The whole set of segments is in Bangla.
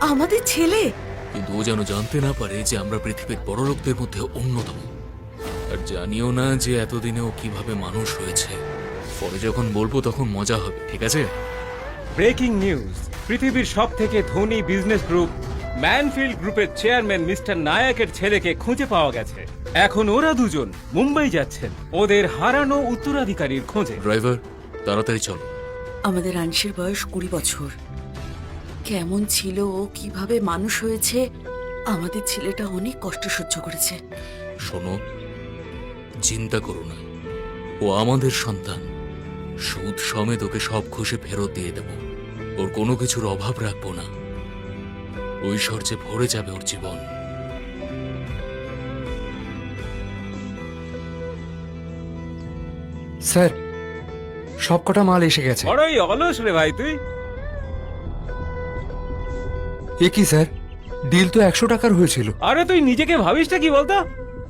আমাদের ছেলে। কিন্তু ও যেন জানতে না পারে যে আমরা পৃথিবীর বড় লোকদের মধ্যে অন্যতম। আর জানিও না যে এতদিনে ও কিভাবে মানুষ হয়েছে। পরে যখন বলবো তখন মজা হবে, ঠিক আছে? ব্রেকিং নিউজ, পৃথিবীর সবথেকে ধনী বিজনেস গ্রুপ ম্যানফিল্ড গ্রুপের চেয়ারম্যান মিস্টার নায়কের ছেলেকে খুঁজে পাওয়া গেছে। এখন ওরা দুজন মুম্বাই যাচ্ছেন ওদের হারানো উত্তরাধিকারীর খোঁজে। ড্রাইভার, তাড়াতাড়ি চলো। আমাদের আংশের বয়স 20 বছর। কেমন ছিল ও, কিভাবে মানুষ হয়েছে, আমাদের ছেলেটা অনেক কষ্ট সহ্য করেছে। শোনো, চিন্তা করো না, ও আমাদের সন্তান। সুদ সমেত ওকে সব ঘষে ফেরত দিয়ে দেব। ওর কোনো কিছুর অভাব রাখবো না। ঐশ্বর্যে ভরে যাবে ওর জীবন। স্যার, সব কটা মাল এসে গেছে। বড়ই অলস রে ভাই তুই। এ কি স্যার, ডিল তো 100 টাকার হয়েছিল। আরে তুই নিজেকে ভাবিসটা কি বলতো?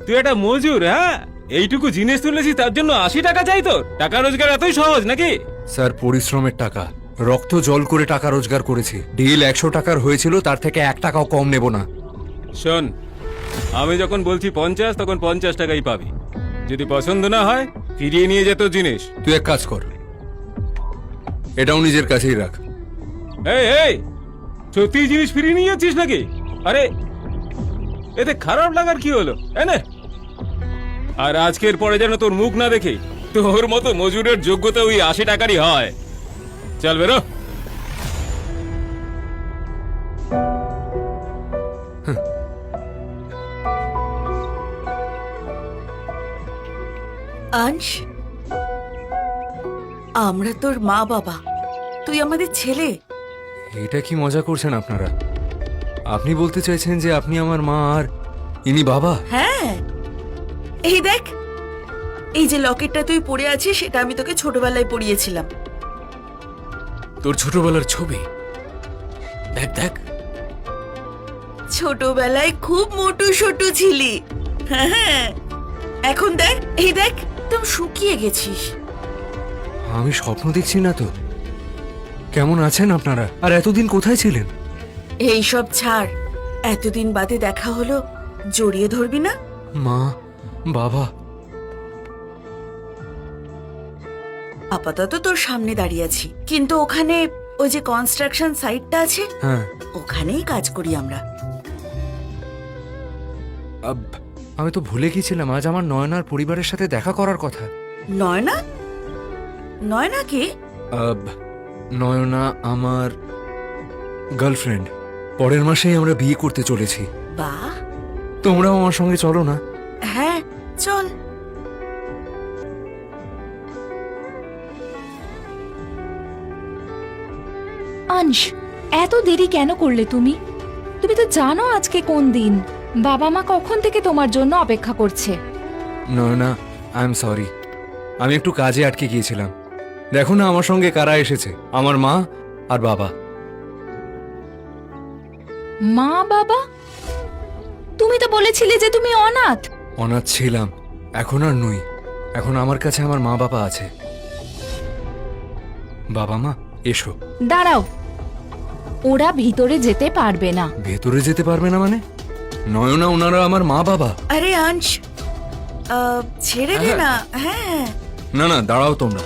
তুই একটা মজুর, হ্যাঁ? এইটুকু জিনিস তুলেছিস তার জন্য 80 টাকা চাই তোর? টাকা রোজগার এতই সহজ নাকি? স্যার, পরিশ্রমের টাকা, রক্ত জল করে টাকা রোজগার করেছি। ডিল 100 টাকার হয়েছিল, তার থেকে 1 টাকাও কম নেব না। শোন, আমি যখন বলছি 50 তখন 50 টাকাই পাবি। যদি পছন্দ না হয় ফিরিয়ে নিয়ে যেত জিনিস। তুই এক কাজ কর, এটাও নিজের কাছেই রাখ। এই এই, সত্যি জিনিস ফিরিয়ে নিয়ে যাচ্ছিস নাকি? আরে এতে খারাপ লাগার কি হলো? এনে। আর আজকের পরে যেন তোর মুখ না দেখি। তোর মতো মজুরের যোগ্যতা ওই 80 টাকারই হয়। চল বেরো। আংশ, আমরা তোর মা বাবা, তুই আমাদের ছেলে। এটা কি মজা করছেন আপনারা? আপনি বলতে চাইছেন যে আপনি আমার মা আর ইনি বাবা? হ্যাঁ, এই দেখ, এই যে লকেটটা তুই পরে আছিস সেটা আমি তোকে ছোটবেলায় পরিয়েছিলাম। তোর ছোটবেলার ছবি দেখ দেখ। ছোটবেলায় খুব মোটু সোটু ছিলি। হ্যাঁ, এখন দেখ, এই দেখ, একদম শুকিয়ে গেছিস। আমি স্বপ্ন দেখছি না তো? কেমন আছেন আপনারা? আর এতদিন কোথায় ছিলেন? এই সব ছাড়, এতদিন বাদে দেখা হলো, জড়িয়ে ধরবি না? মা, বাবা। আপাতত তোর সামনে দাঁড়িয়ে আছি, কিন্তু ওখানে ওই যে কনস্ট্রাকশন সাইটটা আছে, হ্যাঁ, ওখানেই কাজ করি আমরা। আমি তো ভুলে গিয়েছিলাম, আজ আমার নয়নার পরিবারের সাথে দেখা করার কথা। নয়না? নয়না কে? নয়না আমার গার্লফ্রেন্ড। পরের মাসেই আমরা বিয়ে করতে চলেছি। বাহ, তোমরাও আমার সঙ্গে চলো না? হ্যাঁ চল। আংশ, এত দেরি কেন করলে তুমি? তুমি তো জানো আজকে কোন দিন। বাবা মা কখন থেকে তোমার জন্য অপেক্ষা করছে। নয়না, আই এম সরি, আমি একটু কাজে আটকে গিয়েছিলাম। দেখো না আমার সঙ্গে কারা এসেছে, আমার মা আর বাবা। মা বাবা? তুমি তো বলেছিলে যে তুমি অনাথ। অনাথ ছিলাম, এখন আর নই। এখন আমার কাছে আমার মা বাবা আছে। বাবা মা, এসো। দাঁড়াও, ওরা ভিতরে যেতে পারবে না। ভেতরে যেতে পারবে না মানে? নয়না, ওনারা আমার মা বাবা। আরে আংশ, ছেড়ে দে না। হ্যাঁ, না না, দাঁড়াও তোমরা।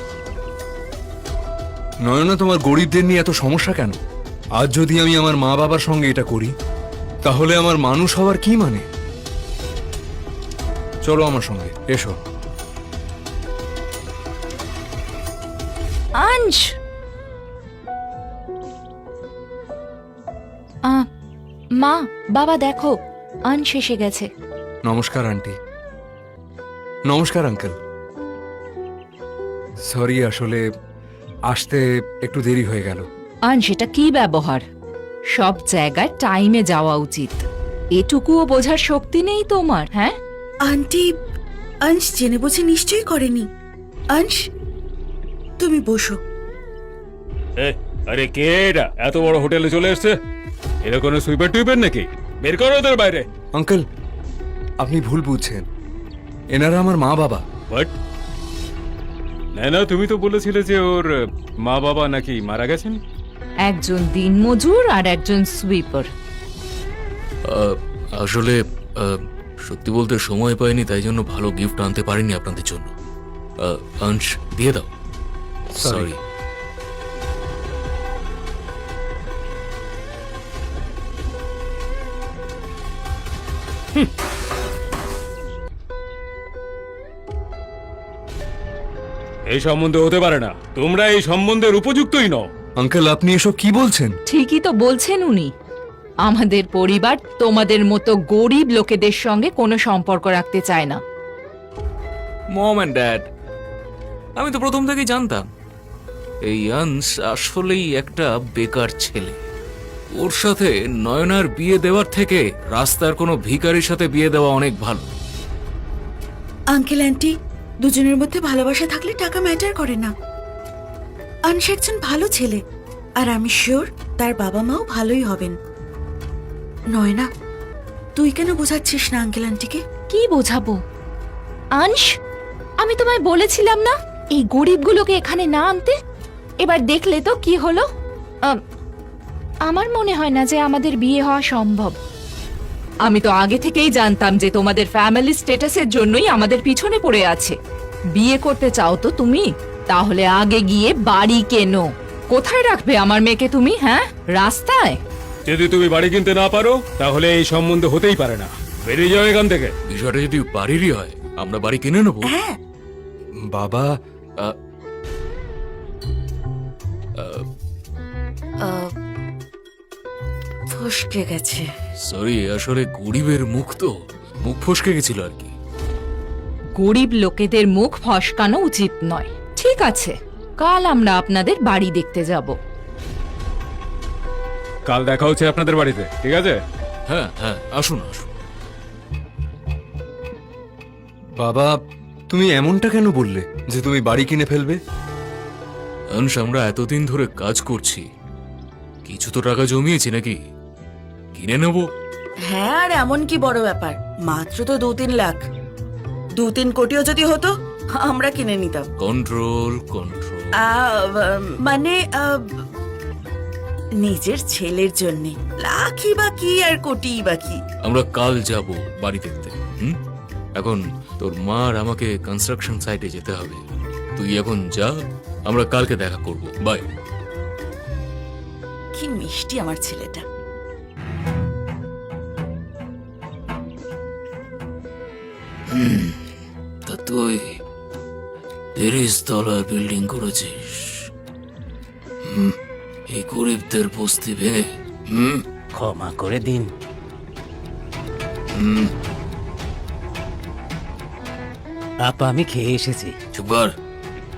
নয়না, তোমার গরিবদের নিয়ে এত সমস্যা কেন? আজ যদি আমি আমার মা বাবার সঙ্গে এটা করি, তাহলে আমার মানুষ হওয়ার কি মানে? চলো আমার সঙ্গে, এসো। আংশ, মা বাবা দেখো, আংশ এসে গেছে। নমস্কার আন্টি। নমস্কার আঙ্কেল। সরি, আসলে আসতে একটু দেরি হয়ে গেল। আংশ, এটা কি ব্যবহার? সব জায়গায় টাইমে যাওয়া উচিত। এটুকুও বোঝার শক্তি নেই তোমার? হ্যাঁ, আন্টি আংশ জেনে বুঝে নিশ্চয়ই করেনি। আংশ, তুমি বসো। আরে কে এটা এত বড় হোটেলে চলে এসছে? এরা কোনো সুইপার টুইপার নাকি? বের করো ওদের বাইরে। আঙ্কেল, আপনি ভুল বুঝছেন, এনারা আমার মা বাবা। হোয়াট? না না, তুমি তো বলেছিলে যে ওর মা বাবা নাকি মারা গেছেন। একজন দিনমজুর আর একজন সুইপার। আসলে সত্যি বলতে সময় পাইনি, তাই জন্য ভালো গিফট আনতে পারিনি আপনাদের জন্য। আংশ দিয়ে দাও। সরি। এই সম্বন্ধে হতে পারে না, তোমরা এই সম্বন্ধের উপযুক্তই নও। আঙ্কেল, আপনি এসব কি বলছেন? ঠিকই তো বলছেন উনি। আমাদের পরিবার তোমাদের মতো গরিব লোকেদের সঙ্গে কোনো সম্পর্ক রাখতে চায় না। মম অ্যান্ড ড্যাড, আমি তো প্রথম থেকেই জানতাম এই আংশ আসলেই একটা বেকার ছেলে। ওর সাথে নয়নার বিয়ে দেওয়ার থেকে রাস্তার কোনো ভিখারির সাথে বিয়ে দেওয়া অনেক ভালো। আঙ্কেল আন্টি, দুজনের মধ্যে ভালোবাসা থাকলে টাকা ম্যাটার করে না। আনস একজন ভালো ছেলে, আর আমি শিওর তার বাবা মাও ভালোই হবেন। নয়না, তুই কেন বোঝাচ্ছিস না আঙ্কেল আন্টিকে? কি বোঝাবো আংশ? আমি তোমায় বলেছিলাম না এই গরিবগুলোকে এখানে না আনতে? এবার দেখলে তো কি হলো। আমার মনে হয় না যে আমাদের বিয়ে হওয়া সম্ভব। আমি তো আগে থেকেই জানতাম যে তোমাদের ফ্যামিলি স্ট্যাটাসের জন্যই আমাদের পিছনে পড়ে আছে। বিয়ে করতে চাও তো তুমি, তাহলে আগে গিয়ে বাড়ি কেনো। কোথায় রাখবে আমার মেয়েকে তুমি? হ্যাঁ, রাস্তায়? যদি তুমি বাড়ি কিনতে না পারো তাহলে এই সম্বন্ধে হতেই পারে না। বেরিয়ে যাও এখান থেকে। বিষয়টা যদি বাড়িরই হয়, আমরা বাড়ি কিনে নেবো। হ্যাঁ, বাবা, ফসকে গেছে। সরি, আসলে গরিবের মুখ তো, মুখ ফসকে গেছিল আর কি। গরিব লোকেদের মুখ ফসকানো উচিত নয়। ঠিক আছে, কাল আমরা আপনাদের বাড়ি দেখতে যাব। কাল দেখা হচ্ছে আপনাদের বাড়িতে, ঠিক আছে? হ্যাঁ হ্যাঁ, আসুন আসুন। বাবা, তুমি এমনটা কেন বললে যে তুমি বাড়ি কিনে ফেলবে? আংশ, আমরা এতদিন ধরে কাজ করছি, কিছু তো টাকা জমিয়েছি নাকি, কিনে নেব। হ্যাঁ, আর এমন কি বড় ব্যাপার, মাত্র তো 2-3 লাখ। 2-3 কোটিও যদি হতো আমরা কিনে নিতাম। Control control. মানে নিজের ছেলের জন্য লাখই বা কি আর কোটিই বা কি। আমরা কাল যাব বাড়ি দেখতে। এখন তোর মা আর আমাকে কনস্ট্রাকশন সাইটে যেতে হবে, তুই এখন যা, আমরা কালকে দেখা করব। বাই। কি মিষ্টি আমার ছেলেটা। তা তুই 30 তলার বিল্ডিং করেছিস, এই গরিবদের বস্তি ভেঙে। ক্ষমা করে দিন। আপা, আমি খেয়ে এসেছি। চুপ কর,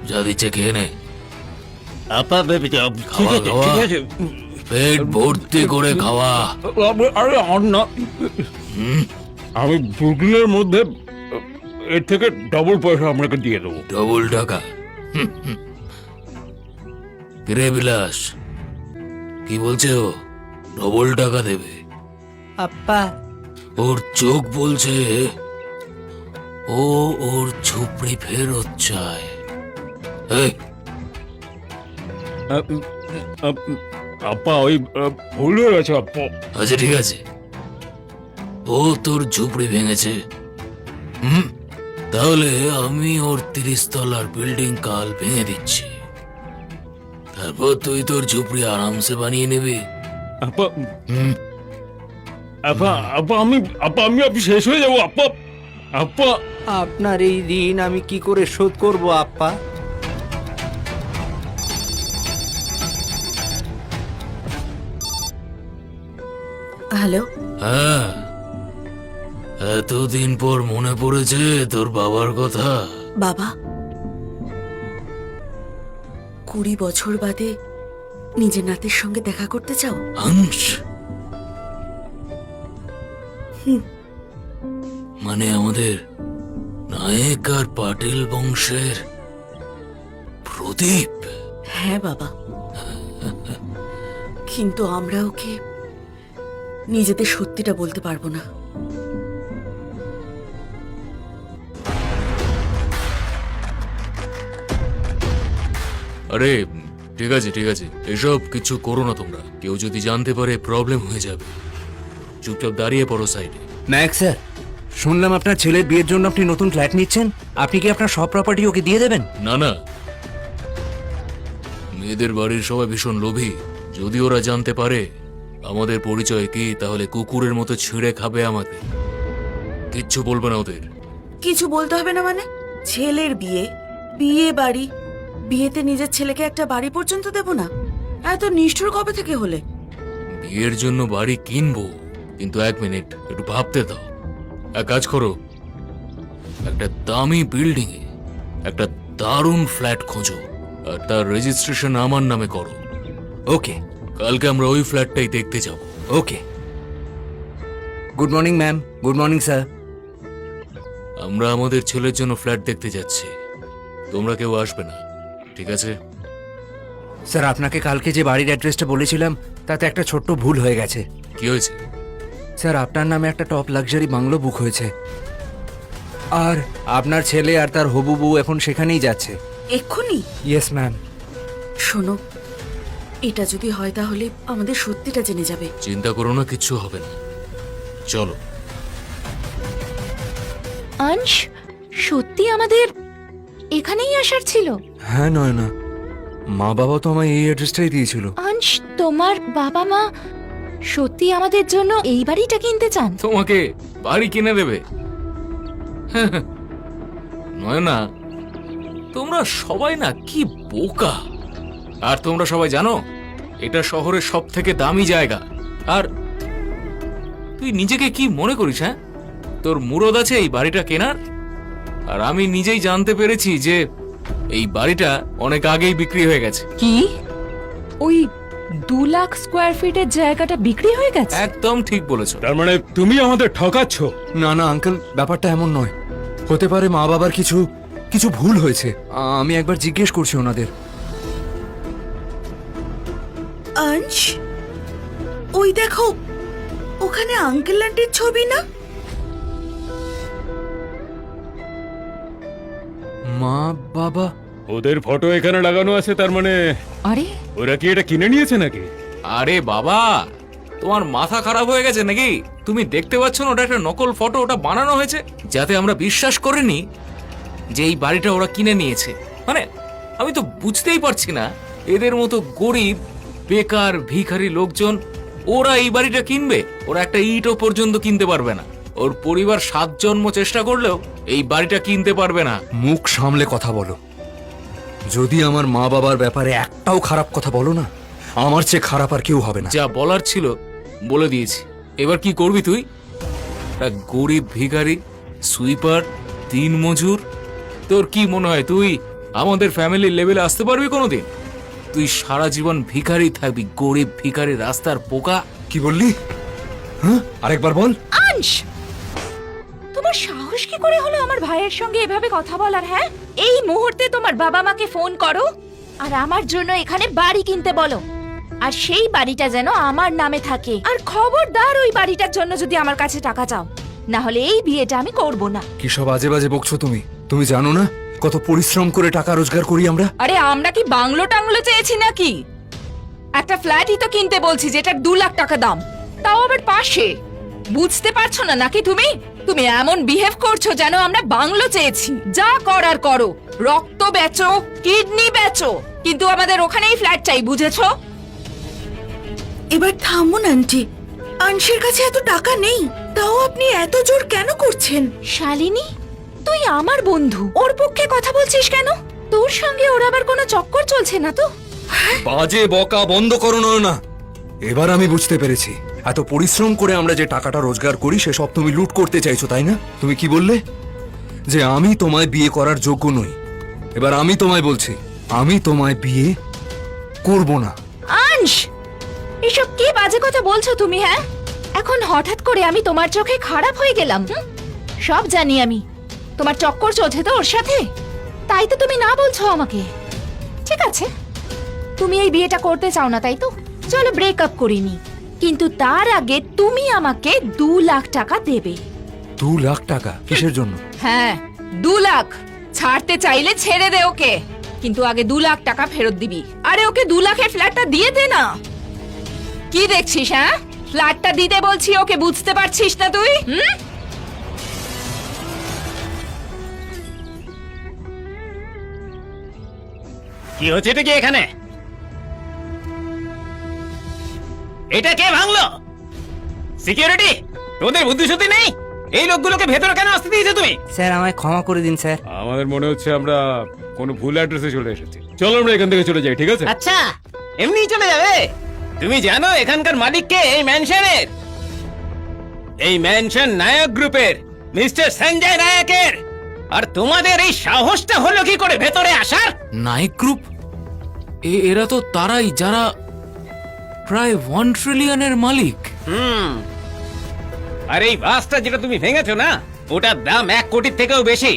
যা দিচ্ছে খেয়ে নে। আপা, খাওয়া খাওয়া, পেট ভর্তি করে খাওয়া। আরে না, আমি ব্রুকলিনের মধ্যে এর থেকে ডবল পয়সা আপনাকে দিয়ে দেবো। ডবল টাকা? রে বিলাস, কি বলছে ও? ডবল টাকা দেবে? আপা, ওর চোখ বলছে ও ওর ঝুপড়ি ফেরত চায়। এই, আপা, ওই ভুল হয়ে গেছে আপা। আচ্ছা ঠিক আছে, ও তোর ঝুপড়ি ভেঙেছে, তাহলে আমি ওর 30 তলার বিল্ডিং কাল ভেঙে দিচ্ছি, তারপর তুই তোর ঝুপড়ি আরামসে বানিয়ে নিবি। আপা, আপা, আপা, আমি শেষ হয়ে যাবো আপা। আপা, আপনার এই ঋণ আমি কি করে শোধ করব আপা? হ্যালো, হ্যাঁ, এতদিন পর মনে পড়েছে তোর বাবার কথা। বাবা, 20 বছর বাদে নিজের নাতির সঙ্গে দেখা করতে চাও? আংশ, মানে আমাদের নায়ক আর পাটিল বংশের প্রদীপ? হ্যাঁ বাবা, কিন্তু আমরা ওকে নিজেদের সত্যিটা বলতে পারবো না। আরে ঠিক আছে ঠিক আছে, এসব কিছু করো না তোমরা। কেউ যদি জানতে পারে প্রবলেম হয়ে যাবে। চুপচাপ দাঁড়িয়ে পড়ো সাইডে। ম্যাক্স স্যার, শুনলাম আপনার ছেলের বিয়ের জন্য আপনি নতুন ফ্ল্যাট নিচ্ছেন। আপনি কি আপনার সব প্রপার্টি ওকে দিয়ে দেবেন? না না, মেয়েদের বাড়ির সবাই ভীষণ লোভী। যদি ওরা জানতে পারে আমাদের পরিচয় কি, তাহলে কুকুরের মতো ছিঁড়ে খাবে আমাদের। কিচ্ছু বলবে না ওদের। কিছু বলতে হবে না মানে? ছেলের বিয়ে, বিয়ে বাড়ি, বিয়েতে নিজের ছেলেকে একটা বাড়ি পর্যন্ত দেব না? এত নিষ্ঠুর কবে থেকে হলে? বিয়ের জন্য বাড়ি কিনবো, কিন্তু 1 মিনিট একটু ভাবতে দাও। এক কাজ করো, একটা দামি বিল্ডিং এ একটা দারুণ ফ্ল্যাট খোঁজো, আর তার রেজিস্ট্রেশন আমার নামে করো। ওকে কালকে আমরা ওই ফ্ল্যাটটাই দেখতে যাব। Okay. Good morning ma'am. Good morning sir. আমরা আমাদের ছেলের জন্য ফ্ল্যাট দেখতে যাচ্ছি, তোমরা কেউ আসবে না, ঠিক আছে? স্যার, আপনাকে কালকে যে বাড়ির অ্যাড্রেসটা বলেছিলাম তাতে একটা ছোট্ট ভুল হয়ে গেছে। কি হয়েছে? স্যার, আপনার নামে একটা টপ লাক্সারি বাংলো বুক হয়েছে, আর আপনার ছেলে আর তার হবু বউ এখন সেখানেই যাচ্ছে। এক্ষুনি? Yes ma'am. শোনো, এটা যদি হয় তাহলে আমাদের সত্যিটা জেনে যাবে। চিন্তা করো না, কিচ্ছু হবে না, চলো। আংশ, সত্যি আমাদের এখানেই আসার ছিল? হ্যাঁ নয়না, মা বাবা তো আমায় এই অ্যাড্রেসটাই দিয়েছিল। আংশ, তোমার বাবা মা সত্যি আমাদের জন্য এই বাড়িটা কিনতে চান? তোমাকে বাড়ি কিনে দেবে? নয় না, তোমরা সবাই না কি বোকা। আর তোমরা সবাই জানো এটা শহরের সব থেকে দামি জায়গা। আর তুই নিজেকে কি মনে করিস? হ্যাঁ, তোর মুরদ আছে এই বাড়িটা কেনার? আর আমি নিজেই জানতে পেরেছি যে এই বাড়িটা অনেক আগেই বিক্রি হয়ে গেছে। কি? ওই 2 লাখ স্কোয়ার ফিটের জায়গাটা বিক্রি হয়ে গেছে? একদম ঠিক বলেছো। তার মানে তুমি আমাদের ঠকাচ্ছ? না না আঙ্কেল, ব্যাপারটা এমন নয়। হতে পারে মা বাবার কিছু কিছু ভুল হয়েছে। আমি একবার জিজ্ঞেস করছি ওনাদের। আংশ, ওই দেখো, ওখানে আঙ্কেল আন্টির ছবি না? মা বাবা? ওদের ফটো এখানে লাগানো আছে, তার মানে আরে, ওরা কি এটা কিনে নিয়েছে নাকি? আরে বাবা, তোমার মাথা খারাপ হয়ে গেছে নাকি? তুমি দেখতে পাচ্ছ না ওটা একটা নকল ফটো? ওটা বানানো হয়েছে যাতে আমরা বিশ্বাস করিনি যে এই বাড়িটা ওরা কিনে নিয়েছে। মানে আমি তো বুঝতেই পারছি না, এদের মতো গরিব বেকার ভিখারি লোকজন ওরা এই বাড়িটা কিনবে? ওরা একটা ইটও পর্যন্ত কিনতে পারবে না। ওর পরিবার 7 জন্ম চেষ্টা করলেও এই বাড়িটা কিনতে পারবে না। মুখ সামলে কথা বলো। যদি আমার মা বাবার ব্যাপারে একটাও খারাপ কথা বলো না, আমার চেয়ে খারাপ আর কেউ হবে না। যা বলার ছিল বলে দিয়েছি, এবার কি করবি তুই? একটা গরিব ভিখারি, সুইপার, দিনমজুর, তোর কি মনে হয় তুই আমাদের ফ্যামিলির লেভেলে আসতে পারবি কোনোদিন? তুই সারা জীবন ভিখারি থাকবি, গরিব ভিখারি, রাস্তার পোকা। কি বললি? হ্যাঁ, আরেকবার বল। আংশ, তোমার সাহস কি করে হলো আমার ভাইয়ের সঙ্গে এভাবে কথা বলার? হ্যাঁ, এই মুহূর্তে তোমার বাবা মাকে ফোন করো আর আমার জন্য এখানে বাড়ি কিনতে বলো, আর সেই বাড়িটা যেন আমার নামে থাকে। আর খবরদার ওই বাড়িটার জন্য যদি আমার কাছে টাকা চাও, না হলে এই বিয়েটা আমি করব না। কি সব আজে বাজে বকছো তুমি? তুমি জানো না কত পরিশ্রম করে টাকা রোজগার করি আমরা? আরে আমরা কি বাংলো টাংলো চেয়েছি নাকি? একটা ফ্ল্যাটই তো কিনতে বলছি যেটার 2 লাখ টাকা দাম, তাও আবার পাশে। বুঝতে পারছো না নাকি তুমি? তুমি এমন বিহেভ করছো যেন আমরা বাংলো চেয়েছি। যা করার করো, রক্ত বেচো, কিডনি বেচো, কিন্তু আমাদের ওখানেই ফ্ল্যাট চাই, বুঝেছো? এবার থামুন আন্টি, আংশের কাছে এত টাকা নেই, তাও আপনি এত জোর কেন করছেন? শালিনী, তুই আমার বন্ধু, ওর পক্ষে কথা বলছিস কেন? তোর সঙ্গে ওর আবার কোনো চক্কর চলছে না তো? বাজে বকা বন্ধ করো না। এবার আমি বুঝতে পেরেছি, এত পরিশ্রম করে আমরা যে টাকাটা রোজগার করি সেসব তুমি লুট করতে চাইছো, তাই না? তুমি কি বললে? যে আমি তোমায় বিয়ে করার যোগ্য নই। এবার আমি তোমায় বলছি, আমি তোমায় বিয়ে করব না। আংশ, এসব কি বাজে কথা বলছো তুমি? হ্যাঁ, এখন হঠাৎ করে আমি তোমার চোখে খারাপ হয়ে গেলাম? সব জানি আমি, তোমার চক্কর চলছে তো ওর সাথে, তাই তো তুমি না বলছো আমাকে। ঠিক আছে, তুমি এই বিয়েটা করতে চাও না, তাই তো? চলো ব্রেকআপ করিনি, কিন্তু তার আগে তুমি আমাকে 2 লাখ টাকা দেবে। 2 লাখ টাকা কিসের জন্য? হ্যাঁ, 2 লাখ। ছাড়তে চাইলে ছেড়ে দে ওকে। কিন্তু আগে 2 লাখ টাকা ফেরত দিবি। আরে ওকে 2 লাখের ফ্ল্যাটটা দিয়ে দে না। কি দেখছিস? হ্যাঁ, ফ্ল্যাটটা দিতে বলছি ওকে, বুঝতে পারছিস না তুই? হুম? কি হচ্ছে এটা কি এখানে? এটা কে ভাঙলো? সিকিউরিটি, তোদের বুদ্ধি শুদ্ধি নেই? এই লোকগুলোকে ভেতরে কেন আসতে দিয়েছো তুমি? স্যার আমায় ক্ষমা করে দিন স্যার। আমাদের মনে হচ্ছে আমরা কোনো ভুল অ্যাড্রেসে চলে এসেছি। চলো আমরা এখান থেকে চলে যাই, ঠিক আছে? আচ্ছা, এমনি চলে যাবে? তুমি জানো এখানকার মালিক কে এই ম্যানশনের? এই ম্যানশন নায়ক গ্রুপের মিস্টার সঞ্জয় নায়কের। আর তোমাদের এই সাহসটা হলো কি করে ভেতরে আসার? নাইক গ্রুপ, এরা তো তারাই যারা প্রায় 1 ট্রিলিয়নের মালিক। আর এই বাসটা যেটা তুমি ভেঙেছো না, ওটার দাম 1 কোটির থেকেও বেশি।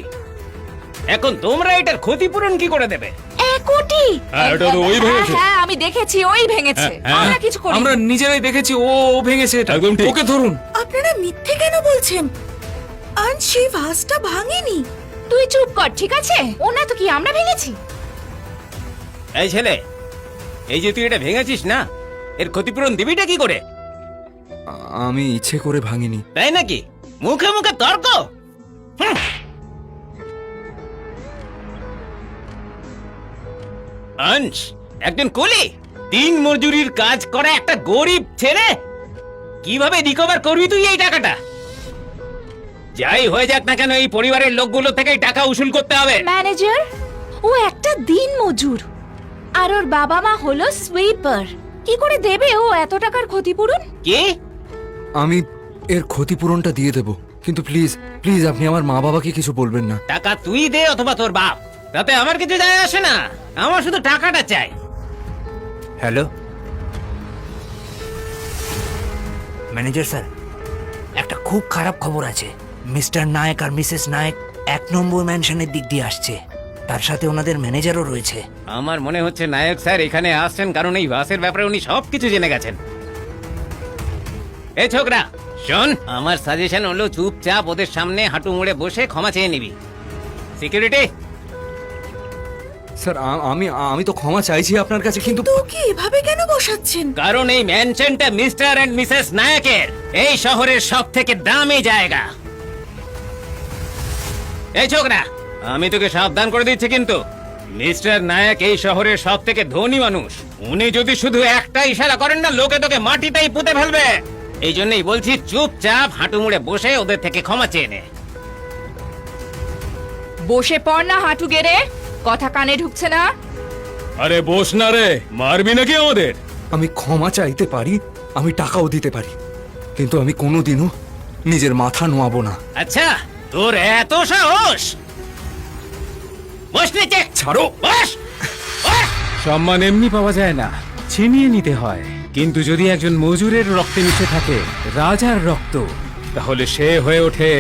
এখন তোমরা এটার ক্ষতিপূরণ কি করে দেবে? 1 কোটি? হ্যাঁ, এটা তো ওই ভেঙেছে। হ্যাঁ, আমি দেখেছি ওই ভেঙেছে। আমরা কিছু করি। আমরা নিজেরাই দেখেছি, ও ভেঙেছে এটা। একদম ঠিক। ওকে ধরুন। আপনারা মিথ্যে কেন বলছেন? আনস সেই ভাসটা ভাঙেনি। তুই চুপ কর, ঠিক আছে? ওনা তো কি আমরা ভেঙেছি? এই ছেলে, এই যে তুই এটা ভেঙেছিস না, এর ক্ষতিপূরণ দিবিটা কি করে? আমি ইচ্ছে করে ভাঙিনি। তাই নাকি? মুখে মুখে তর্ক। হুঁ। আনস একজন কুলি, 3 মজুরির কাজ করে একটা গরিব ছেলে, কিভাবে রিকভার করবি তুই এই টাকাটা? যাই হয়ে যাক না কেন, এই পরিবারের লোকগুলো থেকে টাকা উসুল করতে হবে। ম্যানেজার, ও একটা দিন মজুর আর ওর বাবা মা হলো সুইপার। কি করে দেবে ও এত টাকার ক্ষতিপূরণ? কি? আমি এর ক্ষতিপূরণটা দিয়ে দেব, কিন্তু প্লিজ প্লিজ আপনি আমার মা বাবাকে কিছু বলবেন না। টাকা তুই দে অথবা তোর বাপ, তাতে আমার কিছু যায় আসে না। আমার শুধু টাকাটা চাই। হ্যালো ম্যানেজার স্যার, একটা খুব খারাপ খবর আছে। মিস্টার নায়ক আর মিসেস নায়ক 1 নম্বর ম্যানশনের দিক দিয়ে আসছে। তার সাথে ওনাদের ম্যানেজারও রয়েছে। আমার মনে হচ্ছে নায়ক স্যার এখানে আসছেন কারণ এই বাসের ব্যাপারে উনি সবকিছু জেনে গেছেন। এই ছোকরা শোন, আমার সাজেশন হলো চুপচাপ ওদের সামনে হাঁটু মুড়ে বসে ক্ষমা চেয়ে নিবি। সিকিউরিটি, স্যার আমি আমি তো ক্ষমা চাইছি আপনার কাছে, কিন্তু তো কি এভাবে কেন বসাচ্ছেন? কারণ এই ম্যানশনটা মিস্টার এন্ড মিসেস নায়কের, এই শহরের সব থেকে দামি জায়গা। এই ছোকরা, আমি তোকে সাবধান করে দিচ্ছি কিন্তু, মিস্টার নায়ক এই শহরের সব থেকে ধনী মানুষ। উনি যদি শুধু একটা ইশারা করেন না, লোকে তোকে মাটিতেই পুঁতে ফেলবে। এই জন্যই বলছি চুপচাপ হাঁটু মুড়ে বসে ওদের থেকে ক্ষমা চেয়ে নে। বসে পড় না হাঁটু গেড়ে, কথা কানে ঢুকছে না? আরে বস না রে, মারবি নাকি আমাদের? আমি ক্ষমা চাইতে পারি, আমি টাকাও দিতে পারি, কিন্তু আমি কোনোদিনও নিজের মাথা নোয়াবো না। আচ্ছা, তোর এত সাহস? বস নিচে। ছাড়ো। বস। বস। সম্মান এমনি পাওয়া যায় না, ছিনিয়ে নিতে হয়। কিন্তু যদি একজন মজুরের রক্তে মিশে থাকে রাজার রক্ত, তাহলে সে হয়ে ওঠে